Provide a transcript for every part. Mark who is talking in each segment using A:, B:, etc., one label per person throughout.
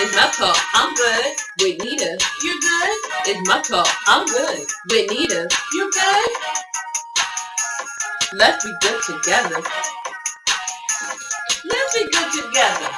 A: It's my call. I'm good. With Nita. You good? It's my call. I'm good. With Nita. You good? Let's be good together. Let's be good together.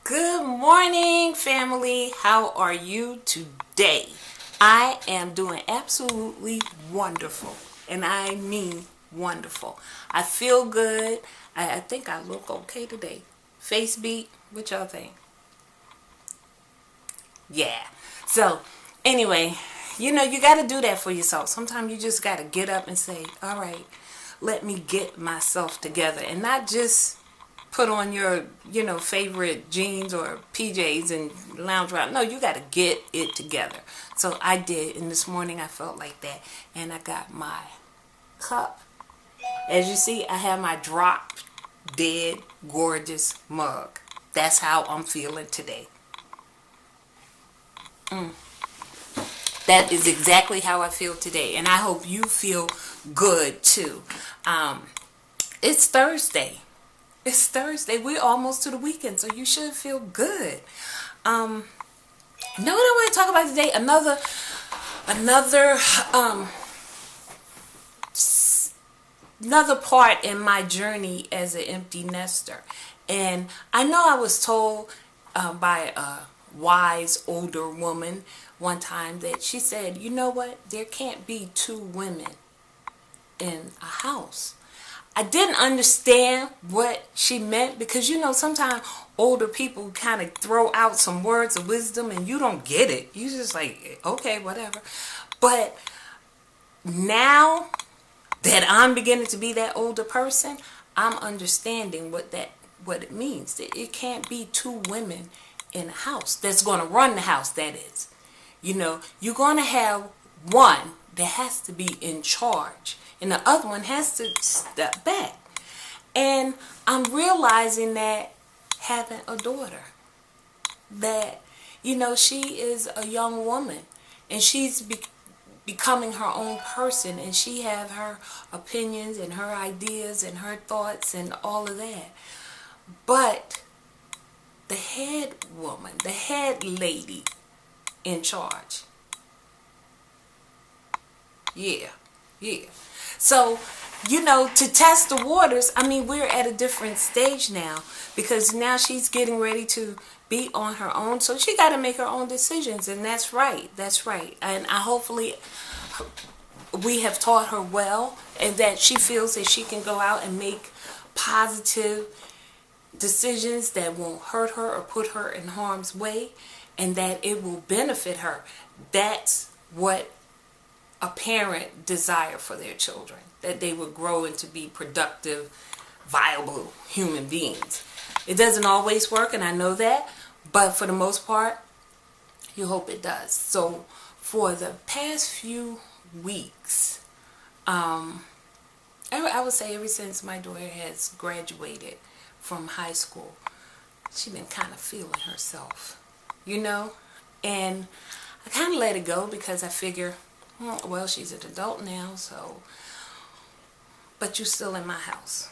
B: Good morning, family. How are you today? I am doing absolutely wonderful, and I mean wonderful. I feel good. I think I look okay today. Face beat, what y'all think? Yeah. So, anyway, you got to do that for yourself. Sometimes you just got to get up and say, all right, let me get myself together, and not just put on your, favorite jeans or PJs and lounge around. No, you got to get it together. So I did, and this morning I felt like that, and I got my cup. As you see, I have my drop dead gorgeous mug. That's how I'm feeling today. That is exactly how I feel today, and I hope you feel good too. It's Thursday. It's Thursday. We're almost to the weekend, so you should feel good. Know what I want to talk about today? Another part in my journey as an empty nester. And I know I was told by a wise older woman one time that she said, you know what? There can't be two women in a house. I didn't understand what she meant because, sometimes older people kind of throw out some words of wisdom and you don't get it. You just like, okay, whatever. But now that I'm beginning to be that older person, I'm understanding what it means. That it can't be two women in a house that's going to run the house, that is. You're going to have one that has to be in charge, and the other one has to step back. And I'm realizing that having a daughter, that, she is a young woman, and she's becoming her own person, and she have her opinions and her ideas and her thoughts and all of that. But the head woman, the head lady in charge. Yeah. So, to test the waters, we're at a different stage now, because now she's getting ready to be on her own. So she got to make her own decisions, and that's right. And hopefully we have taught her well, and that she feels that she can go out and make positive decisions that won't hurt her or put her in harm's way, and that it will benefit her. That's what a parent desire for their children, that they would grow into be productive, viable human beings. It doesn't always work, and I know that, but for the most part, you hope it does. So for the past few weeks, I would say ever since my daughter has graduated from high school, she's been kind of feeling herself, and I kind of let it go because I figure, well, she's an adult now, so, but you're still in my house.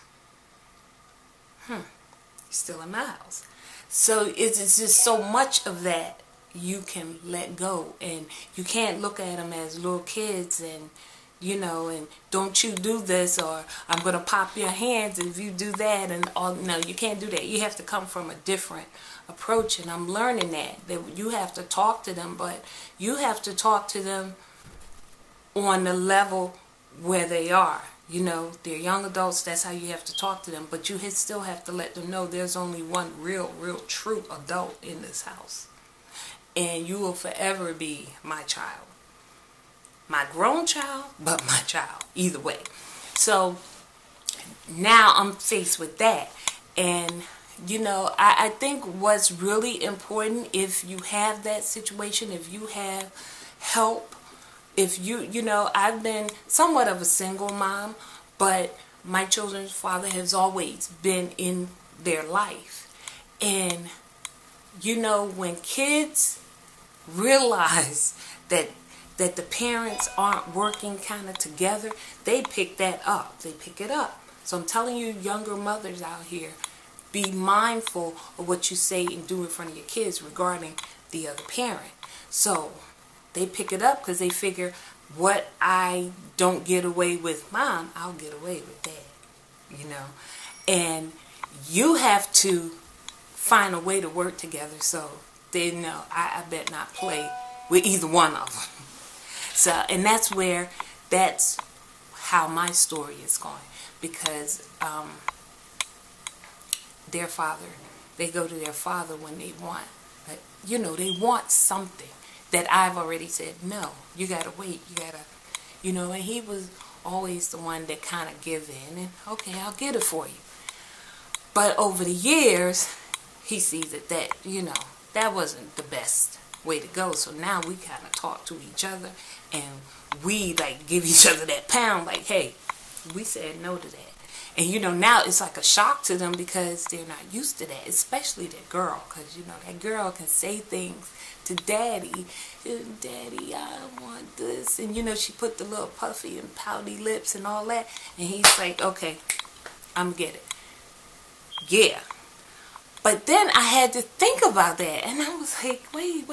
B: You're still in my house. So it's just so much of that you can let go, and you can't look at them as little kids and, and don't you do this, or I'm going to pop your hands if you do that, and all. No, you can't do that. You have to come from a different approach, and I'm learning that you have to talk to them, but you have to talk to them on the level where they are. They're young adults, that's how you have to talk to them, but you still have to let them know there's only one real true adult in this house, and you will forever be my child. My grown child, but my child, either way. So now I'm faced with that, and I think what's really important, if you have that situation, if you have help, if I've been somewhat of a single mom, but my children's father has always been in their life. And, when kids realize that the parents aren't working kind of together, they pick that up. They pick it up. So I'm telling you, younger mothers out here, be mindful of what you say and do in front of your kids regarding the other parent. So they pick it up because they figure what I don't get away with mom, I'll get away with dad, you know. And you have to find a way to work together so they know I bet not play with either one of them. So, and that's how my story is going, because their father, they go to their father when they want, but you know, they want something that I've already said, no, you gotta wait, you gotta, you know, and he was always the one that kind of give in, and okay, I'll get it for you. But over the years, he sees it that, you know, that wasn't the best way to go. So now we kind of talk to each other, and we like give each other that pound, like, hey, we said no to that. And you know, now it's like a shock to them because they're not used to that, especially that girl, because you know, that girl can say things to daddy, daddy, I want this, and you know, she put the little puffy and pouty lips and all that, and he's like, okay, I'm gonna get it. Yeah. But then I had to think about that, and I was like, wait.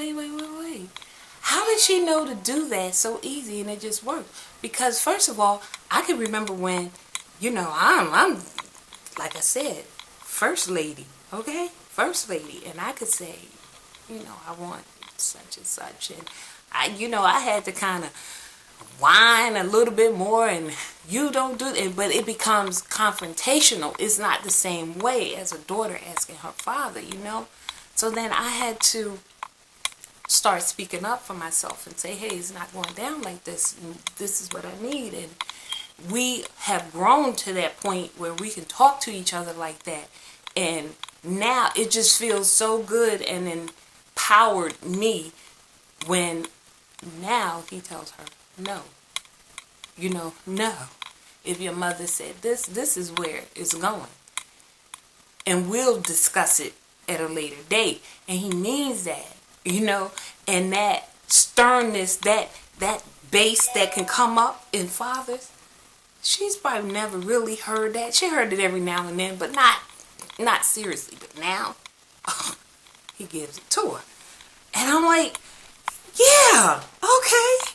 B: How did she know to do that so easy and it just worked? Because first of all, I can remember when, you know, I'm like I said, first lady, okay? First lady. And I could say, you know, I want such and such. And I had to kind of whine a little bit more, and you don't do it, but it becomes confrontational. It's not the same way as a daughter asking her father, you know. So then I had to start speaking up for myself and say, hey, it's not going down like this, and this is what I need. And we have grown to that point where we can talk to each other like that, and now it just feels so good and empowered me when now he tells her, no. You know, no. If your mother said this is where it's going. And we'll discuss it at a later date. And he means that, you know, and that sternness, that bass that can come up in fathers, she's probably never really heard that. She heard it every now and then, but not seriously. But now, he gives it to her. And I'm like, yeah, okay.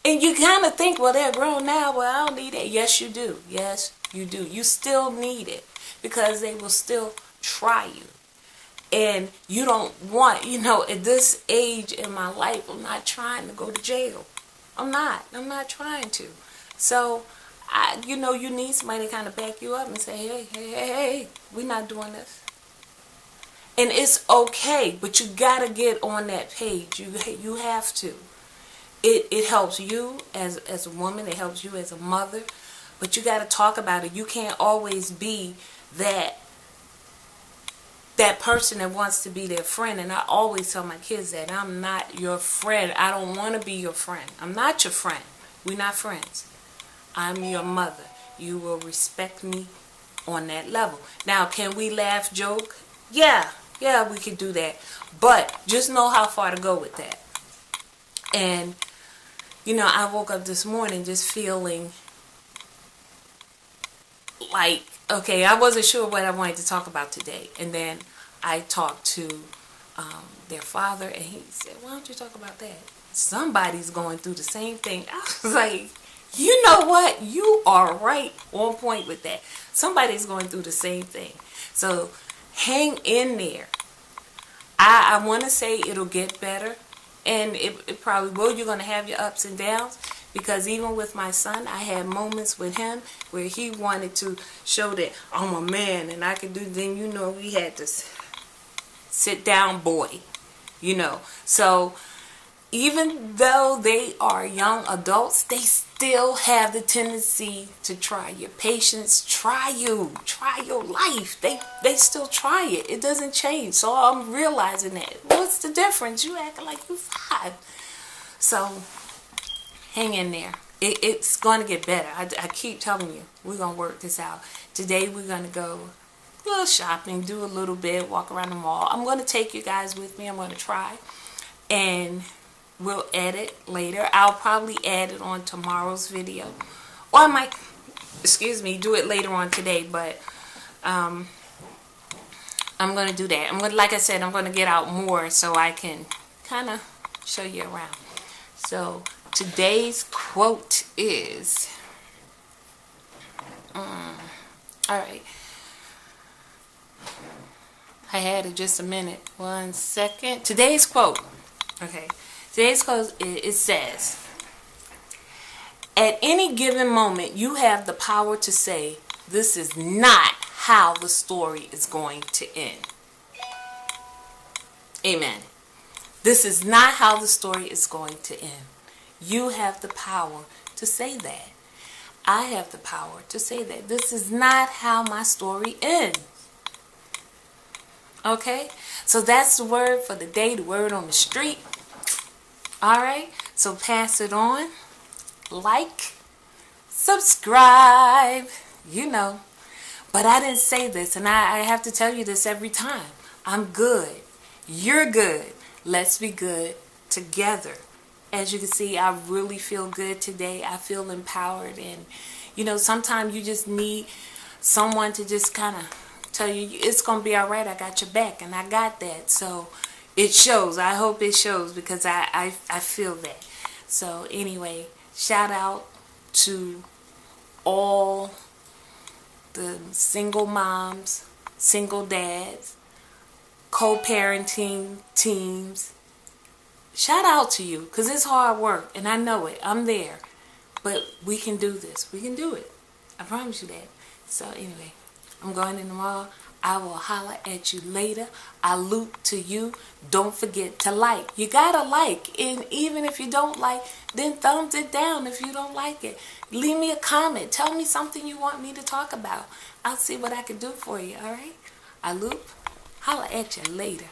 B: And you kind of think, well, they're grown now. Well, I don't need it. Yes, you do. Yes, you do. You still need it because they will still try you. And you don't want, you know, at this age in my life, I'm not trying to go to jail. I'm not trying to. So, you know, you need somebody to kind of back you up and say, hey, we're not doing this. And it's okay, but you got to get on that page. You have to. It helps you as a woman. It helps you as a mother. But you got to talk about it. You can't always be that person that wants to be their friend. And I always tell my kids that I'm not your friend. I don't want to be your friend. I'm not your friend. We're not friends. I'm your mother. You will respect me on that level. Now, can we laugh, joke? Yeah, we can do that. But just know how far to go with that. And you know, I woke up this morning just feeling like, okay, I wasn't sure what I wanted to talk about today. And then I talked to their father, and he said, why don't you talk about that? Somebody's going through the same thing. I was like, you know what? You are right on point with that. Somebody's going through the same thing. So hang in there. I want to say it'll get better. And it probably will. You're going to have your ups and downs. Because even with my son, I had moments with him where he wanted to show that I'm a man and I can do. Then, you know, we had this sit down boy, you know. So even though they are young adults, they still have the tendency to try your patience, try your life. They still try it. It doesn't change. So I'm realizing that. What's the difference? You acting like you're 5. So hang in there. It's going to get better. I keep telling you, we're going to work this out. Today we're going to go a little shopping, do a little bit, walk around the mall. I'm going to take you guys with me. I'm going to try. And we'll edit later. I'll probably add it on tomorrow's video. Or I might, do it later on today. But I'm going to do that. Like I said, I'm going to get out more so I can kind of show you around. So today's quote is, all right. I had it just a minute. 1 second. Today's quote. Okay. Today's quote, it says, at any given moment, you have the power to say, this is not how the story is going to end. Amen. This is not how the story is going to end. You have the power to say that. I have the power to say that. This is not how my story ends. Okay? So that's the word for the day, the word on the street. Alright? So pass it on. Like. Subscribe. You know. But I didn't say this, and I have to tell you this every time. I'm good. You're good. Let's be good together. As you can see, I really feel good today. I feel empowered. And, sometimes you just need someone to just kind of tell you, it's going to be all right. I got your back. And I got that. So it shows. I hope it shows because I feel that. So anyway, shout out to all the single moms, single dads, co-parenting teams. Shout out to you because it's hard work and I know it. I'm there. But we can do this. We can do it. I promise you that. So anyway, I'm going in tomorrow. I will holler at you later. I loop to you. Don't forget to like. You gotta like. And even if you don't like, then thumbs it down if you don't like it. Leave me a comment. Tell me something you want me to talk about. I'll see what I can do for you, alright? I loop. Holler at you later.